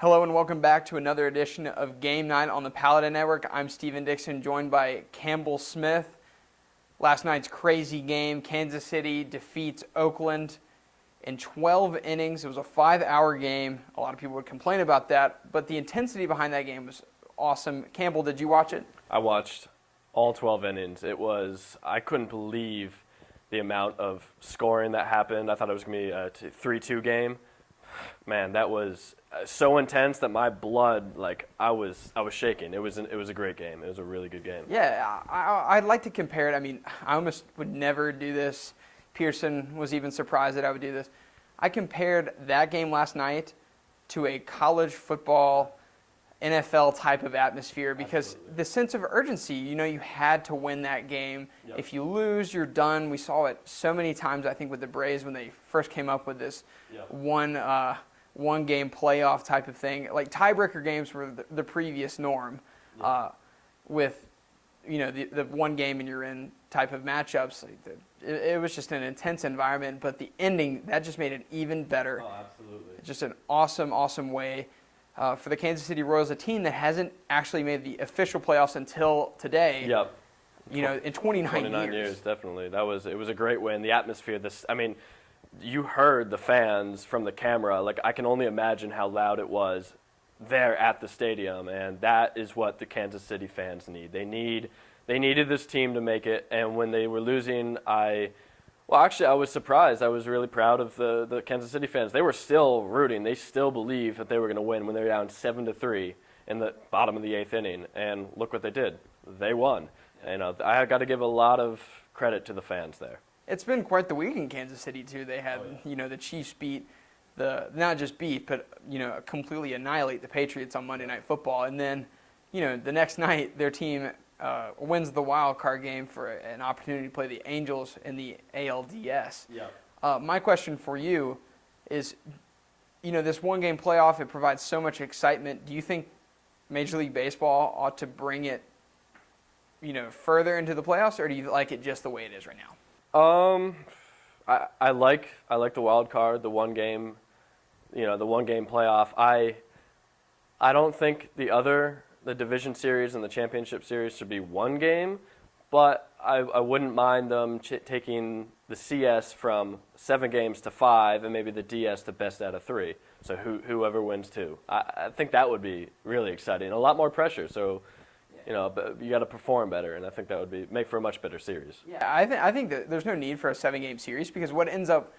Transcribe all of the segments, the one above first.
Hello and welcome back to another edition of Game Night on the Paladin Network. I'm Steven Dixon, joined by Campbell Smith. Last night's crazy game, Kansas City defeats Oakland in 12 innings. It was a 5-hour game. A lot of people would complain about that, but the intensity behind that game was awesome. Campbell, did you watch it? I watched all 12 innings. I couldn't believe the amount of scoring that happened. I thought it was going to be a 3-2 game. Man, that was so intense that my blood, I was shaking. It was a great game. It was a really good game. Yeah, I'd like to compare it. I mean, I almost would never do this. Pearson was even surprised that I would do this. I compared that game last night to a college football, NFL type of atmosphere because Absolutely. The sense of urgency, you had to win that game. Yep. If you lose, you're done. We saw it so many times, I think, with the Braves when they first came up with this Yep. one game playoff type of thing. Like tiebreaker games were the previous norm. Yep. With the one game and you're in type of matchups. It was just an intense environment, but the ending, that just made it even better. Oh, absolutely. Just an awesome way for the Kansas City Royals, a team that hasn't actually made the official playoffs until today. Yep. In 29 years, definitely. It was a great win. The atmosphere, you heard the fans from the camera. I can only imagine how loud it was there at the stadium, and that is what the Kansas City fans need. They needed this team to make it, and when they were losing, I was surprised. I was really proud of the Kansas City fans. They were still rooting. They still believed that they were going to win when they were down 7-3 in the bottom of the 8th inning, and look what they did. They won. And I got to give a lot of credit to the fans there. It's been quite the week in Kansas City too. They had the Chiefs not just beat, but completely annihilate the Patriots on Monday Night Football, and then the next night their team wins the wild card game for an opportunity to play the Angels in the ALDS. Yeah. My question for you is, this one-game playoff, it provides so much excitement. Do you think Major League Baseball ought to bring it, further into the playoffs, or do you like it just the way it is right now? I like the wild card, the one game playoff. I don't think the division series and the championship series should be one game, but I wouldn't mind them taking the CS from 7 games to 5 and maybe the DS to best out of 3. So whoever wins 2. I think that would be really exciting. A lot more pressure. So, but you got to perform better, and I think that would make for a much better series. Yeah, I think that there's no need for a 7-game series because what ends up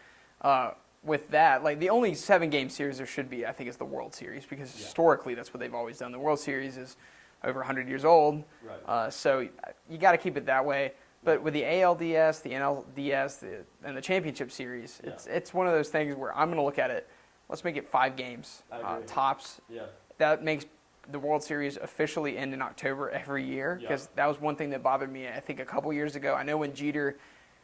with that, the only 7-game series there should be, I think, is the World Series because historically that's what they've always done. The World Series is over 100 years old, right. So you got to keep it that way. But with the ALDS, the NLDS, and the Championship Series, it's one of those things where I'm going to look at it. Let's make it 5 games tops. Yeah. That makes the World Series officially end in October every year because that was one thing that bothered me, I think, a couple years ago. I know when Jeter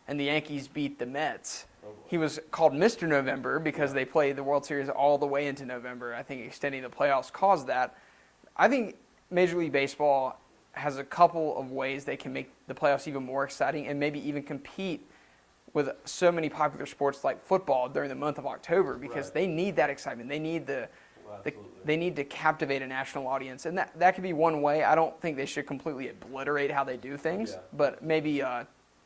and the Yankees beat the Mets, he was called Mr. November because they played the World Series all the way into November. I think extending the playoffs caused that. I think Major League Baseball has a couple of ways they can make the playoffs even more exciting and maybe even compete with so many popular sports like football during the month of October because they need that excitement. They need they need to captivate a national audience, and that could be one way. I don't think they should completely obliterate how they do things, but maybe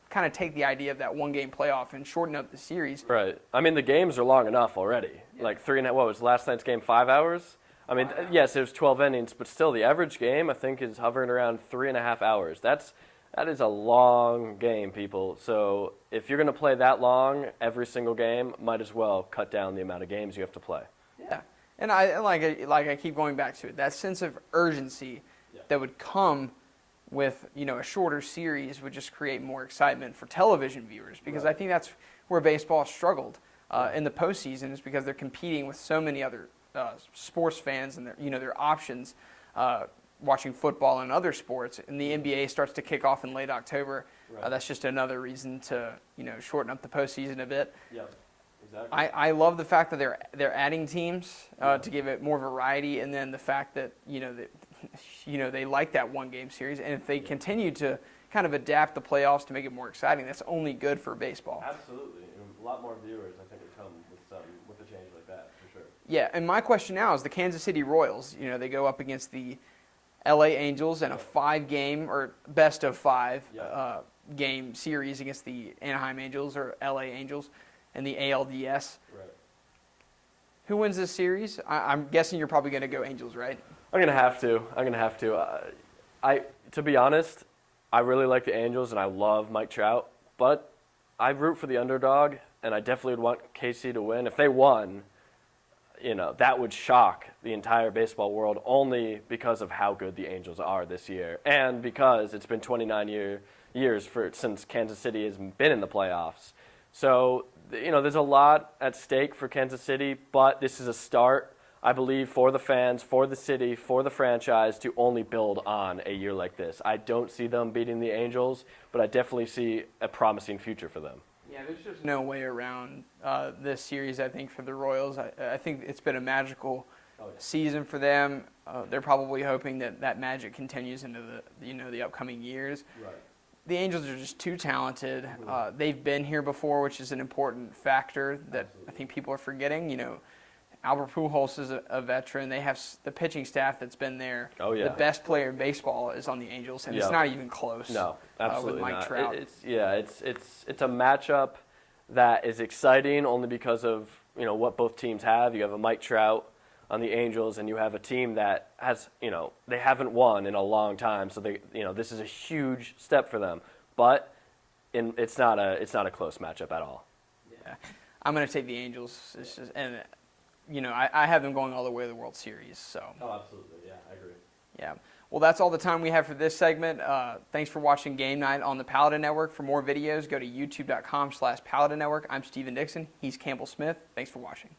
kind of take the idea of that one-game playoff and shorten up the series. Right. I mean, the games are long enough already. Yeah. 3.5. What was last night's game? 5 hours. I mean, yes, it was 12 innings, but still, the average game I think is hovering around 3.5 hours. That is a long game, people. So if you're going to play that long every single game, might as well cut down the amount of games you have to play. Yeah. And I keep going back to it, that sense of urgency that would come with a shorter series would just create more excitement for television viewers because I think that's where baseball struggled in the postseason is because they're competing with so many other sports fans and their options watching football and other sports, and the NBA starts to kick off in late October. That's just another reason to shorten up the postseason a bit. Yep. Exactly. I love the fact that they're adding teams to give it more variety, and then the fact that they like that one-game series, and if they continue to kind of adapt the playoffs to make it more exciting, that's only good for baseball. Absolutely, and a lot more viewers I think would come with the change like that for sure. Yeah, and my question now is the Kansas City Royals. You know, they go up against the L.A. Angels in a 5-game or best of 5 game series against the Anaheim Angels or L.A. Angels and the ALDS. Right. Who wins this series? I'm guessing you're probably going to go Angels, right? I'm gonna have to. To be honest, I really like the Angels and I love Mike Trout, but I root for the underdog, and I definitely would want KC to win. If they won, you know, that would shock the entire baseball world only because of how good the Angels are this year, and because it's been 29 years since Kansas City has been in the playoffs. So, you know, there's a lot at stake for Kansas City, but this is a start, I believe, for the fans, for the city, for the franchise to only build on a year like this. I don't see them beating the Angels, but I definitely see a promising future for them. Yeah, there's just no way around this series, I think, for the Royals. I think it's been a magical season for them. They're probably hoping that magic continues into the upcoming years. Right. The Angels are just too talented. They've been here before, which is an important factor that I think people are forgetting. You know, Albert Pujols is a veteran. They have the pitching staff that's been there. Oh, yeah. The best player in baseball is on the Angels, and it's not even close. No, absolutely with Mike not. Trout. It's a matchup that is exciting only because of, you know, what both teams have. You have a Mike Trout on the Angels, and you have a team that has, you know, they haven't won in a long time, so this is a huge step for them. But it's not a close matchup at all. Yeah, I'm going to take the Angels. You know, I have them going all the way to the World Series. So. Oh, absolutely. Yeah, I agree. Yeah. Well, that's all the time we have for this segment. Thanks for watching Game Night on the Paladin Network. For more videos, go to youtube.com/Paladin Network. I'm Steven Dixon. He's Campbell Smith. Thanks for watching.